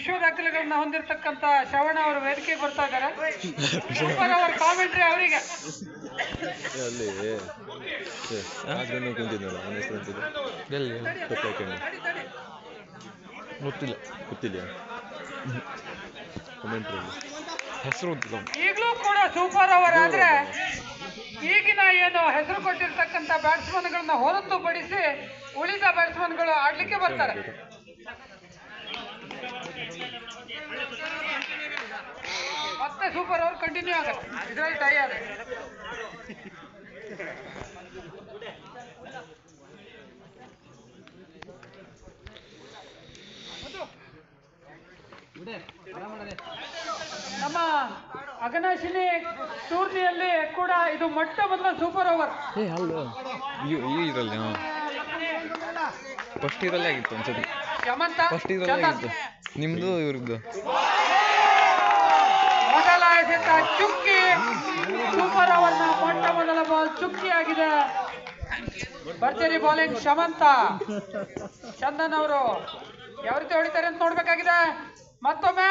ವಿಶ್ವ ದಾಖಲೆಗಳನ್ನ ಹೊಂದಿರತಕ್ಕಂತ ಶ್ರವಣ ಅವರು ವೇದಿಕೆಗೆ ಬರ್ತಾ ಇದ್ದಾರೆ. ಸೂಪರ್ ಅವರ್ ಕಾಮೆಂಟ್ರಿ ಅವರಿಗೆ. ಅಲ್ಲಿ ಕುಂತಿದ್ದಲ್ಲ ಅವನ ಹೆಸರು ಗೊತ್ತಿಲ್ಲ ಗೊತ್ತಿಲ್ಲ ಕಾಮೆಂಟ್ರಿ ಹೆಸರು ಗೊತ್ತಿಲ್ಲ. ಈಗಲೂ ಕೂಡ ಸೂಪರ್ ಓವರ್ ಆದ್ರೆ ಈಗಿನ ಏನು ಹೆಸರು ಕೊಟ್ಟಿರ್ತಕ್ಕಂಥ ಬ್ಯಾಟ್ಸ್ಮನ್ಗಳನ್ನ ಹೊರತುಪಡಿಸಿ ಉಳಿದ ಬ್ಯಾಟ್ಸ್ಮನ್ಗಳು ಆಡ್ಲಿಕ್ಕೆ ಬರ್ತಾರೆ. ಮತ್ತೆ ಸೂಪರ್ ಓವರ್ ಕಂಟಿನ್ಯೂ ಆಗುತ್ತೆ. ಇದರಲ್ಲಿ ಟೈ ಆದ್ರೆ ನಮ್ಮ ಅಘನಾಶಿನಿ ಟೂರ್ನಿಯಲ್ಲಿ ಕೂಡ ಇದು ಮೊಟ್ಟ ಮೊದಲ ಸೂಪರ್ ಓವರ್. ಇದರಲ್ಲಿ ಫಸ್ಟ್ ಇದರಲ್ಲೇ ಆಗಿತ್ತು ಅನ್ಸುತ್ತೆ. ಫಸ್ಟ್ ಇದರಲ್ಲೇ ಆಗಿತ್ತು ನಿಮ್ದು ಇವ್ರದ್ದು ಮೊದಲ ಎಸೆತ ಚುಕ್ಕಿ. ಸೂಪರ್ ಓವರ್ ನ ಮೊಟ್ಟ ಮೊದಲ ಬಾಲ್ ಚುಕ್ಕಿ ಆಗಿದೆ. ಭರ್ಜರಿ ಬೌಲಿಂಗ್ ಶಮಂತ. ಚಂದನ್ ಅವರು ಯಾವ ರೀತಿ ಹೊಡಿತಾರೆ ಅಂತ ನೋಡ್ಬೇಕಾಗಿದೆ. ಮತ್ತೊಮ್ಮೆ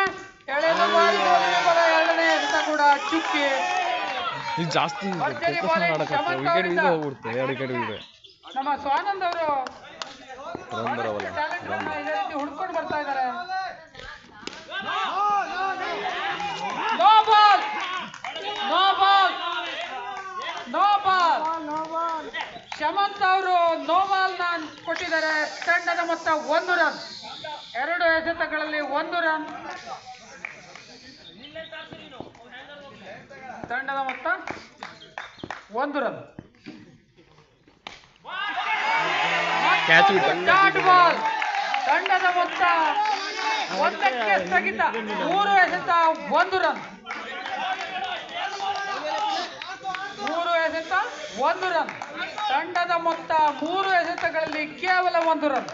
ಎರಡನೇ ಎಸೆತ ಕೂಡ ಚುಕ್ಕಿ. ಜಾಸ್ತಿ ನಮ್ಮ ಸ್ವಾನಂದ್ ಅವರು ಇದೇ ರೀತಿ ಹುಡ್ಕೊಂಡು ಬರ್ತಾ ಇದ್ದಾರೆ. No ball no ball no ball. Shamanth ಅವರು ನೋ ಬಾಲ್ ನ ಕೊಟ್ಟಿದ್ದಾರೆ. ತಂಡದ ಮೊತ್ತ 1 ರನ್. 2 ಎಸೆತಗಳಲ್ಲಿ 1 ರನ್. ತಂಡದ ಮೊತ್ತ 1 ರನ್. Dot ball. ತಂಡದ ಮೊತ್ತ 1ಕ್ಕೆ ಸ್ಥಗಿತ. 3 ಎಸೆತ 1 ರನ್. 3 ಎಸೆತ 1 ರನ್. ತಂಡದ ಮೊತ್ತ 3 ಎಸೆತಗಳಲ್ಲಿ ಕೇವಲ 1 ರನ್.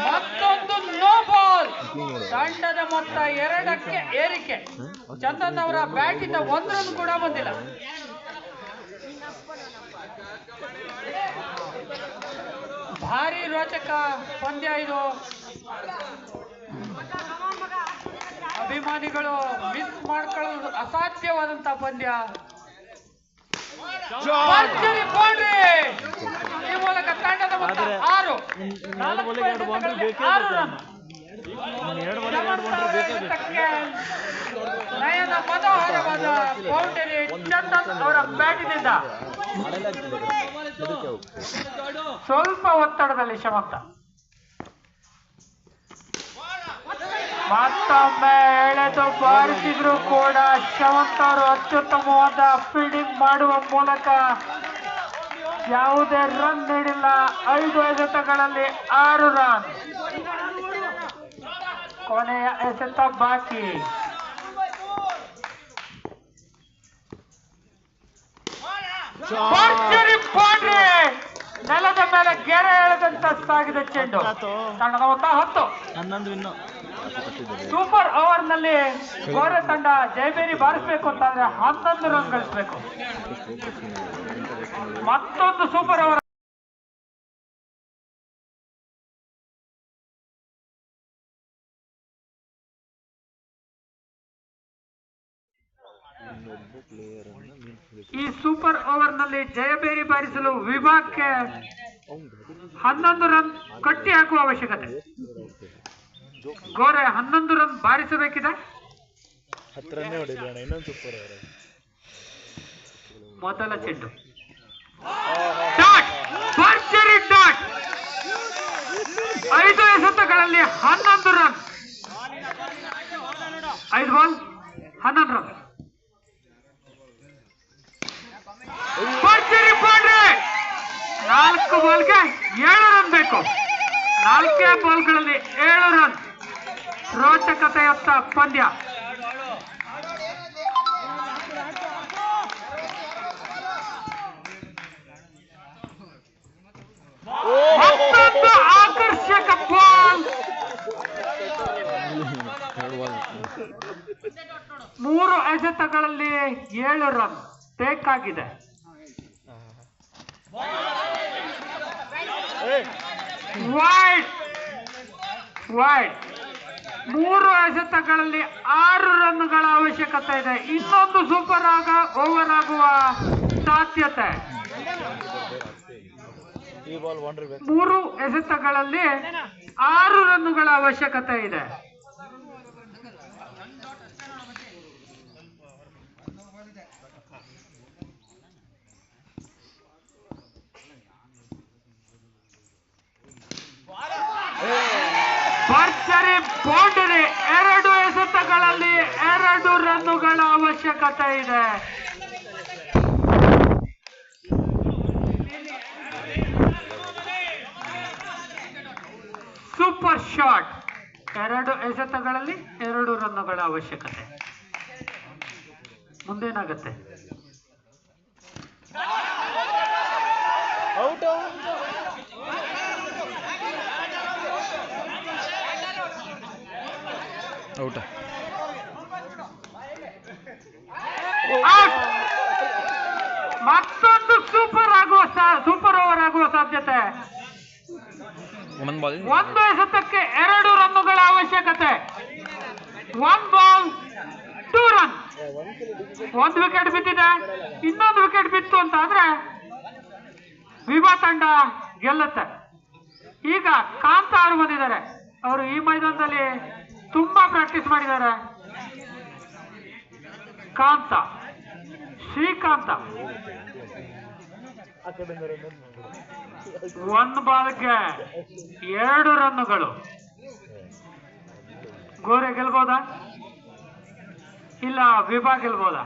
ಮತ್ತೊಂದು ನೋ ಬಾಲ್. ತಂಡದ ಮೊತ್ತ 2ಕ್ಕೆ ಏರಿಕೆ. ಚಂದನ್ ಅವರ ಬ್ಯಾಟ್ ಇಂದ 1 ರನ್ ಕೂಡ ಬಂದಿಲ್ಲ. ಭಾರಿ ರೋಚಕ ಪಂದ್ಯ ಇದು. ಅಭಿಮಾನಿಗಳು ಮಿಸ್ ಮಾಡ್ಕೊಳ್ಳೋದು ಅಸಾಧ್ಯವಾದಂತಹ ಪಂದ್ಯ. ಈ ಮೂಲಕ ತಂಡದ ಮೊತ್ತ 6. 6 ರನ್. ನಯನ ಮನೋಹರವಾದ ಬೌಂಡರಿ ಚಂದನ್ ಅವರ ಬ್ಯಾಟಿನಿಂದ. ಸ್ವಲ್ಪ ಒತ್ತಡದಲ್ಲಿ ಶಮಂತ. ಮತ್ತೊಮ್ಮೆ ಎಳೆದು ಬಾರಿಸಿದ್ರು ಕೂಡ ಶಮಂತ್ ಅವರು ಅತ್ಯುತ್ತಮವಾದ ಫೀಲ್ಡಿಂಗ್ ಮಾಡುವ ಮೂಲಕ ಯಾವುದೇ ರನ್ ನೀಡಿಲ್ಲ. 5 ಎಸೆತಗಳಲ್ಲಿ 6 ರನ್. ಕೊನೆಯ ಎಸೆತ ಬಾಕಿ. ನೆಲದ ಮೇಲೆ ಗೆರೆ ಎಳೆದಂತ ಸಾಗಿದೆ ಚೆಂಡು. ತಂಡದ ಮೊತ್ತ 10. ಸೂಪರ್ ಓವರ್ ನಲ್ಲಿ ಗೋರೆ ತಂಡ ಜಯಬೇರಿ ಬಾರಿಸಬೇಕು ಅಂತಂದ್ರೆ 11 ರನ್ ಗಳಿಸಬೇಕು. ಮತ್ತೊಂದು ಸೂಪರ್ ಓವರ್. ಈ ಸೂಪರ್ ಓವರ್ ನಲ್ಲಿ ಜಯಬೇರಿ ಬಾರಿಸಲು ವಿಭಾಗಕ್ಕೆ 11 ರನ್ ಕಟ್ಟಿ ಹಾಕುವ ಅವಶ್ಯಕತೆ. ಗೋರೆ 11 ರನ್ ಬಾರಿಸಬೇಕಿದೆ. ಮೊದಲ ಚೆಂಡು ಡಾಟ್. ಭರ್ಜರಿ ಡಾಟ್. 5 ಎಸೆತಗಳಲ್ಲಿ 11 ರನ್. 5 ball 11 run. ಭರ್ಜರಿ ಬೌಂಡ್ರಿ. 4 ಬಾಲ್ಗೆ 7 ರನ್ ಬೇಕು. 4 ಬಾಲ್ಗಳಲ್ಲಿ 7 ರನ್. ರೋಚಕತೆಯತ್ತ ಪಂದ್ಯ. ಮತ್ತೊಂದು ಆಕರ್ಷಕ ಬಾಲ್. 3 ಎಸೆತಗಳಲ್ಲಿ 7 ರನ್ ಬೇಕಾಗಿದೆ. ವೈಡ್ ವೈಡ್ 3 ಎಸೆತಗಳಲ್ಲಿ 6 ರನ್ಗಳ ಅವಶ್ಯಕತೆ ಇದೆ. ಇನ್ನೊಂದು ಸೂಪರ್ ಓವರ್ ಆಗುವ ಸಾಧ್ಯತೆ. 3 ಎಸೆತಗಳಲ್ಲಿ 6 ರನ್ಗಳ ಅವಶ್ಯಕತೆ ಇದೆ. ಭರ್ಜರಿ ಬೌಂಡರಿ. 2 ಎಸೆತಗಳಲ್ಲಿ 2 ರನ್ನುಗಳ ಅವಶ್ಯಕತೆ ಇದೆ. Super shot. 2 ಎಸೆತಗಳಲ್ಲಿ 2 ರನ್ನುಗಳ ಅವಶ್ಯಕತೆ. ಮುಂದೇನಾಗತ್ತೆ? ಔಟ್. ಮತ್ತೊಂದು ಸೂಪರ್ ಓವರ್ ಆಗುವ ಸಾಧ್ಯತೆ. 1 ಎಸೆತಕ್ಕೆ 2 ರನ್ನುಗಳ ಅವಶ್ಯಕತೆ. 1 ಬಾಲ್ 2 ರನ್. 1 ವಿಕೆಟ್ ಬಿದ್ದಿದೆ. ಇನ್ನೊಂದು ವಿಕೆಟ್ ಬಿತ್ತು ಅಂತ ಆದ್ರೆ ವಿಭಾ ತಂಡ ಗೆಲ್ಲುತ್ತೆ. ಈಗ ಕಾಂತ ಅವರು ಬಂದಿದ್ದಾರೆ. ಅವರು ಈ ಮೈದಾನದಲ್ಲಿ ತುಂಬಾ ಪ್ರಾಕ್ಟೀಸ್ ಮಾಡಿದ್ದಾರೆ. ಕಾಂತ, ಶ್ರೀಕಾಂತ. 1 ಬಾಲ್ಗೆ 2 ರನ್ನುಗಳು. ಗೋರೆ ಗೆಲ್ಬೋದಾ ಇಲ್ಲ ವಿಭಾ ಗೆಲ್ಬೋದಾ?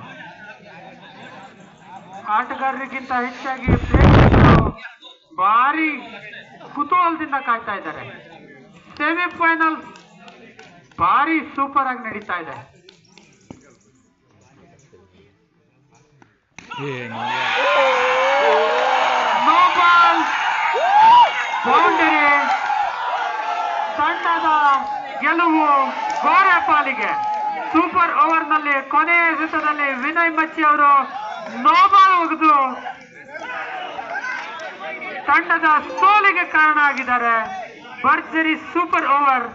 ಆಟಗಾರರಿಗಿಂತ ಹೆಚ್ಚಾಗಿ ಪ್ರೇಕ್ಷಕರು ಭಾರಿ ಕುತೂಹಲದಿಂದ ಕಾಯ್ತಾ ಇದ್ದಾರೆ. ಸೆಮಿಫೈನಲ್ ಭಾರಿ ಸೂಪರ್ ಆಗಿ ನಡೀತಾ ಇದೆ. No ball boundary. ತಂಡದ ಗೆಲುವು ಗೋರೆ ಪಾಲಿಗೆ. ಸೂಪರ್ ಓವರ್ ನಲ್ಲಿ ಕೊನೆಯ ಎಸೆತದಲ್ಲಿ ವಿನಯ್ ಮಚ್ಚಿ ಅವರು ನೋ ಬಾಲ್ ಒಗೆದು ತಂಡದ ಸೋಲಿಗೆ ಕಾರಣ ಆಗಿದ್ದಾರೆ. ಭರ್ಜರಿ ಸೂಪರ್ ಓವರ್.